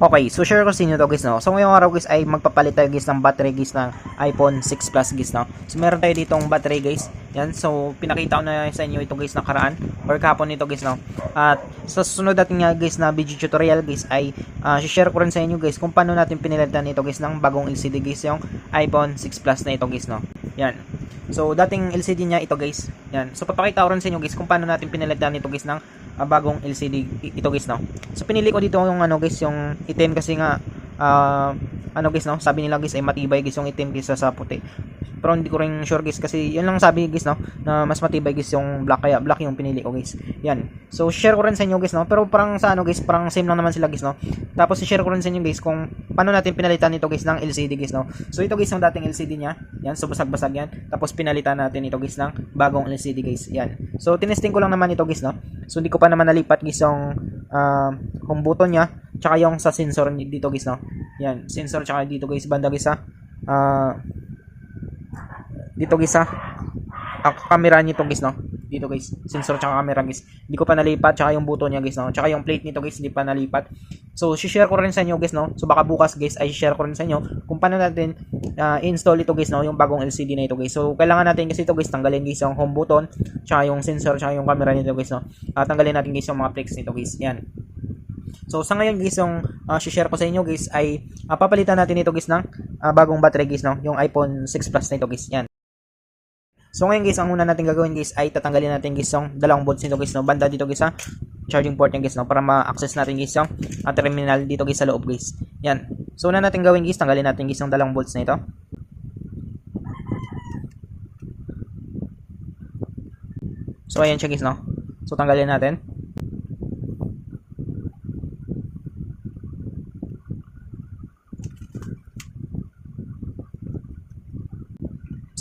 Okay, so share ko sa inyo to guys, no. So ngayong araw guys ay magpapalit tayo guys ng battery guys ng iPhone 6 Plus guys, no. So meron tayo ditong battery guys. Yan, so pinakita ko na sa inyo ito guys nakaraan or kahapon nito guys, no. At sa susunod natin nga guys na video tutorial guys ay share ko rin sa inyo guys kung paano natin pinilitan ito guys ng bagong LCD guys, yung iPhone 6 Plus na ito guys, no. Yan. So dating LCD niya ito guys. Yan. So papakita ko rin sa inyo guys kung paano natin pinilitan ito guys ng bagong LCD ito guys, no. So pinili ko dito yung ano guys, yung itim kasi nga ano guys, no, sabi nila guys ay matibay guys yung itim kaysa sa puti. Pero hindi ko rin sure guys kasi yun lang sabi guys, no, na mas matibay guys yung black, kaya black yung pinili ko guys. Yan. So share ko rin sa inyo guys, no, pero parang sa ano guys, parang same lang naman sila guys, no. Tapos i-share ko rin sa inyo guys kung paano natin pinalitan ito guys ng LCD guys, no. So ito guys yung dating LCD niya. Yan, so basag-basag yan. Tapos pinalitan natin ito guys ng bagong LCD guys. Yan. So tinesting ko lang naman ito guys, no. So hindi ko pa naman nalipat guys yung home button niya, tsaka yung sa sensor dito guys, no. Yan, sensor tsaka dito guys banda guys sa dito guys sa camera nito guys, no. Dito guys, sensor tsaka camera guys. Hindi ko pa nalipat, tsaka yung button niya guys, no. Tsaka yung plate nito guys hindi pa nalipat. So share ko rin sa inyo guys, no. So baka bukas guys ay share ko rin sa inyo kung paano natin install ito guys, no, yung bagong LCD na ito guys. So kailangan natin kasi ito guys tanggalin guys yung home button, tsaka yung sensor, tsaka yung camera nito guys, no. Tanggalin natin guys yung mga flex nito guys. Yan. So sa ngayon guys, yung share ko sa inyo guys ay papalitan natin ito guys ng bagong battery guys, no, yung iPhone 6 Plus na ito guys. Yan. So ngayon guys, ang una natin gagawin guys ay tatanggalin natin guys yung dalawang bolts nito guys, no, banda dito guys sa charging port niya guys, no, para ma-access natin guys yung terminal dito guys sa loob guys. Yan. So una natin gawin guys, tanggalin natin guys yung dalawang bolts na ito. So ayan siya guys, no. So tanggalin natin.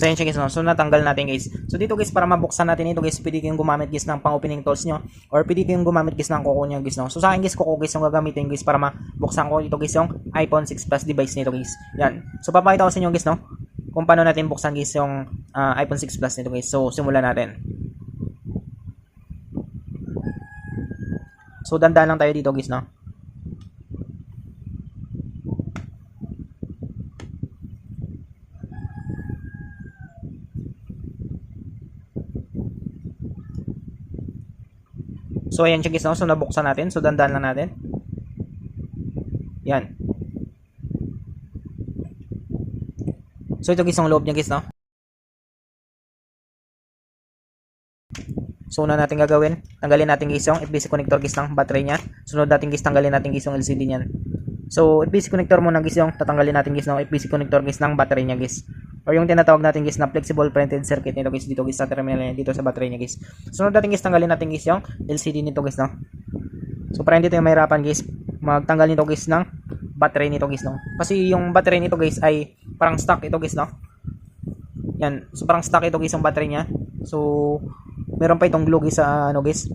So yun siya guys, no? So natanggal natin guys. So dito guys, para mabuksan natin ito guys, pwede kayong gumamit guys ng pang opening tools nyo, or pwede kayong gumamit guys ng kuko nyo guys, no? So sa akin guys, kuko guys yung gagamitin guys para mabuksan ko ito guys yung iPhone 6 Plus device nito guys. Yan. So papakita ko sa inyo guys, no, kung paano natin buksan guys yung iPhone 6 Plus nito guys. So simulan natin. So dandan lang tayo dito guys, no. So ayan siya guys, no? So nabuksan natin. So dandan lang natin. Yan. So ito guys yung loob niya guys, no? So una natin gagawin, tanggalin natin guys yung FBC connector guys ng battery niya. Sunod natin guys, tanggalin natin guys yung LCD niyan. So FBC connector muna guys yung tatanggalin natin guys ng FBC connector guys ng battery niya guys. Or yung tinatawag natin guys na flexible printed circuit nito guys, dito guys sa terminal niya, dito sa battery niya guys. Sunod natin guys, tanggalin natin guys yung LCD nito guys, no. So para hindi tayo mahirapan guys, magtanggal nito guys ng battery nito guys, no. Kasi yung battery nito guys ay parang stock ito guys, no. Yan. So parang stock ito guys yung battery niya. So meron pa itong glue guys sa ano guys,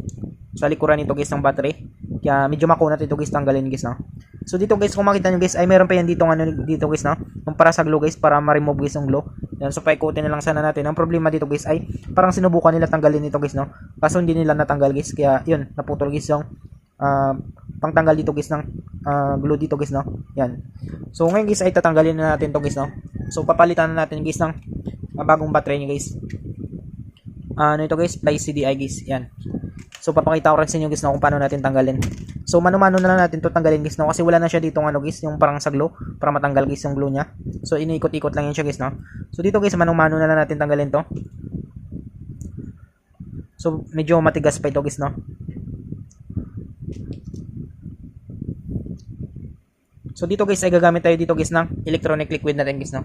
sa likuran nito guys ng battery. Kaya medyo makunat ito guys, tanggalin guys, no. So dito guys, kung makita nyo guys, ay meron pa yan dito ano dito guys, no, yung para sa glue guys, para ma-remove guys yung glue. Yan, so paikutin na lang sana natin. Ang problema dito guys ay parang sinubukan nila tanggalin ito guys, no. Kaso hindi nila natanggal guys, kaya yun, naputol guys yung pangtanggal dito guys ng glue dito guys, no. Yan. So ngayon guys ay tatanggalin na natin to guys, no. So papalitan na natin guys ng bagong battery niya guys. Ano ito guys, Fly CDI guys. Yan. So papakita ko rin sa inyo guys, no, kung paano natin tanggalin. So mano-mano na lang natin to tanggalin guys, no, kasi wala na siya dito ano guys, yung parang sa glue, para matanggal guys yung glue niya. So iniikot-ikot lang yun siya guys, no. So dito guys, mano-mano na lang natin tanggalin to. So medyo matigas pa ito guys, no. So dito guys ay gagamit tayo dito guys ng electronic liquid natin guys, no,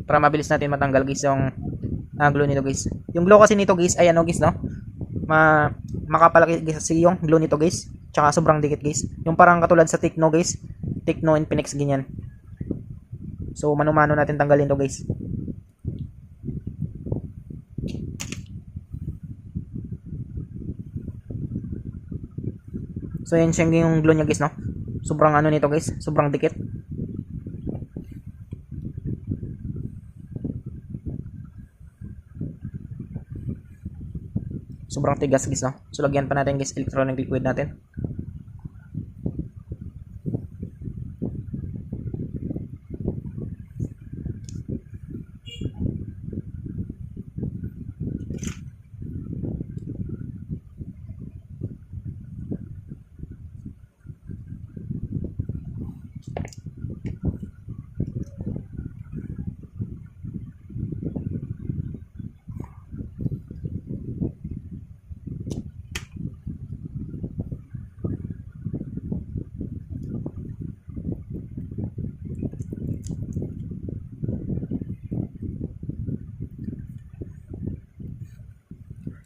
para mabilis natin matanggal guys yung glue nito guys. Yung glue kasi nito guys ay ano guys, no, makapalaki kasi yung glue nito guys, tsaka sobrang dikit guys, yung parang katulad sa Tecno guys, Tecno Infinix ganyan. So mano-mano natin tanggalin to guys. So yan siya yung glue niya guys, no, sobrang ano nito guys, sobrang dikit. Sobrang tigas guys, no. So lagyan pa natin guys electronic liquid natin.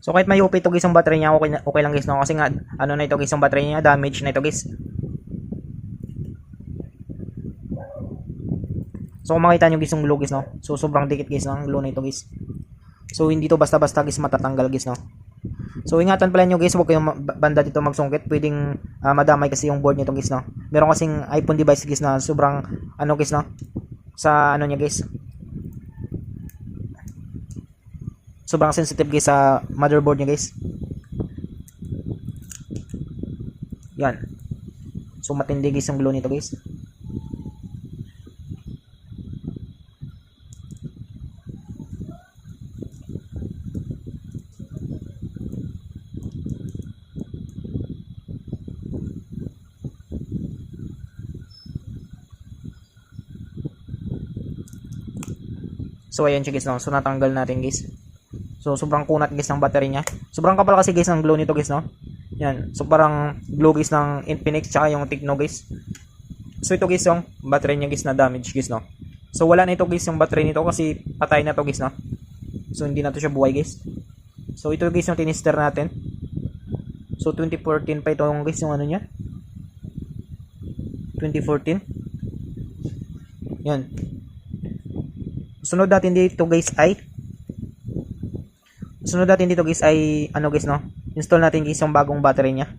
So kahit may UP ito guys ang battery niya, okay lang guys no, kasi nga ano na ito guys ang battery niya, damage na ito guys. So kung makita nyo guys yung glue guys no, so sobrang dikit guys ng glue na ito guys. So hindi to basta-basta guys matatanggal guys no. So ingatan pala nyo guys, huwag kayong banda dito magsungkit, pwedeng madamay kasi yung board nito guys no. Meron kasing iPhone device guys na sobrang ano guys no, sa ano niya guys, sobrang sensitive guys sa motherboard niya guys. Yan. So matindi guys yung glue nito guys. So ayan siya guys no. So natanggal natin guys. So sobrang kunat guys ng battery niya. Sobrang kapal kasi guys ng glue nito guys no. Yan. So parang glue guys ng Infinix tsaka yung Tecno guys. So ito guys yung battery niya guys na damage guys no. So wala na ito guys yung battery nito kasi patay na to guys no. So hindi na to siya buhay guys. So ito guys yung tinister natin. So 2014 pa ito guys yung ano niya. 2014. Yan. Sunod natin dito guys ay ano guys no, install natin guys yung bagong battery niya.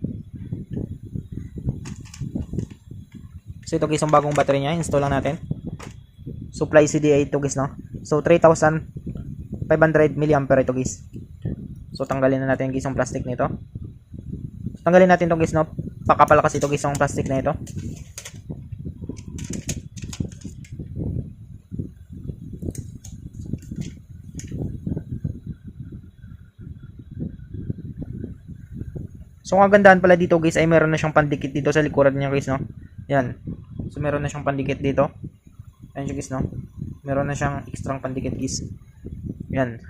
So ito guys yung bagong battery niya, install lang natin. Supply CDA ito guys no. So 3500 mAh ito guys. So tanggalin na natin guys yung plastic nito. Tanggalin natin to guys no, pakapal kasi ito guys yung plastic na ito. So ang kagandahan pala dito guys ay meron na siyang pandikit dito sa likuran niya guys no. Yan. So meron na siyang pandikit dito. Ayan siya guys no. Meron na siyang extra pandikit guys. Yan.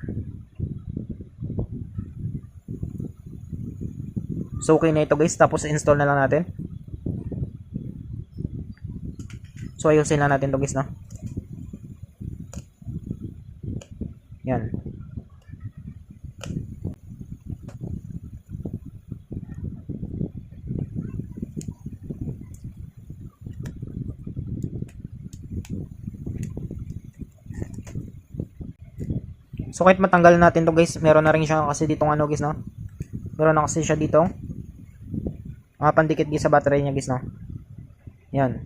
So okay na ito guys, tapos install na lang natin. So ayusin lang natin to guys no. Yan. So kahit matanggal natin to guys, meron na rin siya kasi ditong ano guys no. Meron na kasi siya dito pandikit guys sa battery niya guys no. Yan.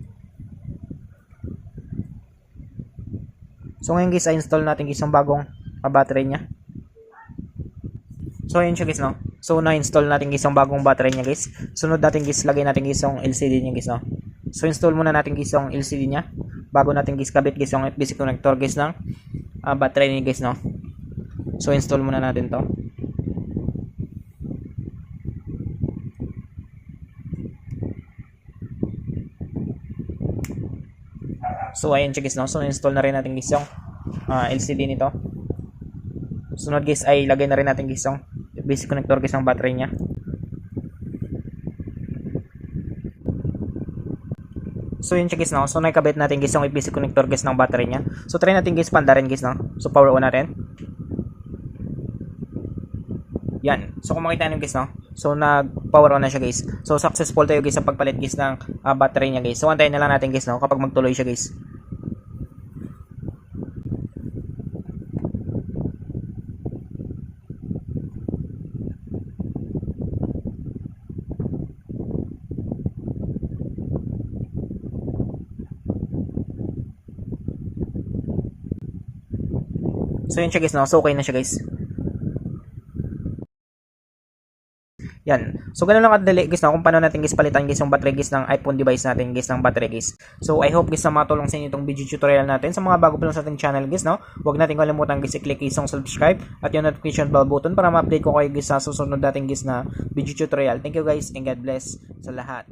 So ngayon guys, i-install natin guys yung bagong battery niya. So ayun siya guys no. So na-install natin guys yung bagong battery niya guys. Sunod natin guys, lagay natin guys yung LCD niya guys no. So install muna natin guys yung LCD niya bago natin guys kabit guys yung USB connector guys ng battery niya guys no. So install muna natin to. So ayun siya guys no. So install na rin natin guys yung LCD nito. Sunod guys ay lagay na rin natin guys yung basic connector guys ng battery niya. So yun siya guys no. So nakikabit natin guys yung basic connector guys ng battery niya. So try natin guys pandarin guys no. So power on natin. Yan. So kung makita nyo guys no. So nag-power on na siya guys. So successful tayo guys sa pagpalit guys ng battery niya guys. So antayin na lang natin guys no kapag magtuloy siya guys. So yun siya guys no. So okay na siya guys. Yan. So ganun lang kadali guys no, kung paano natin guys palitan guys yung battery guys ng iPhone device natin guys ng battery guys. So I hope guys na matulong sa inyo itong video tutorial natin. Sa mga bago pa lang sa ating channel guys no, huwag natin kalimutan guys i-click guys yung subscribe at yung notification bell button para ma-update ko kayo guys sa susunod nating guys na video tutorial. Thank you guys and God bless sa lahat.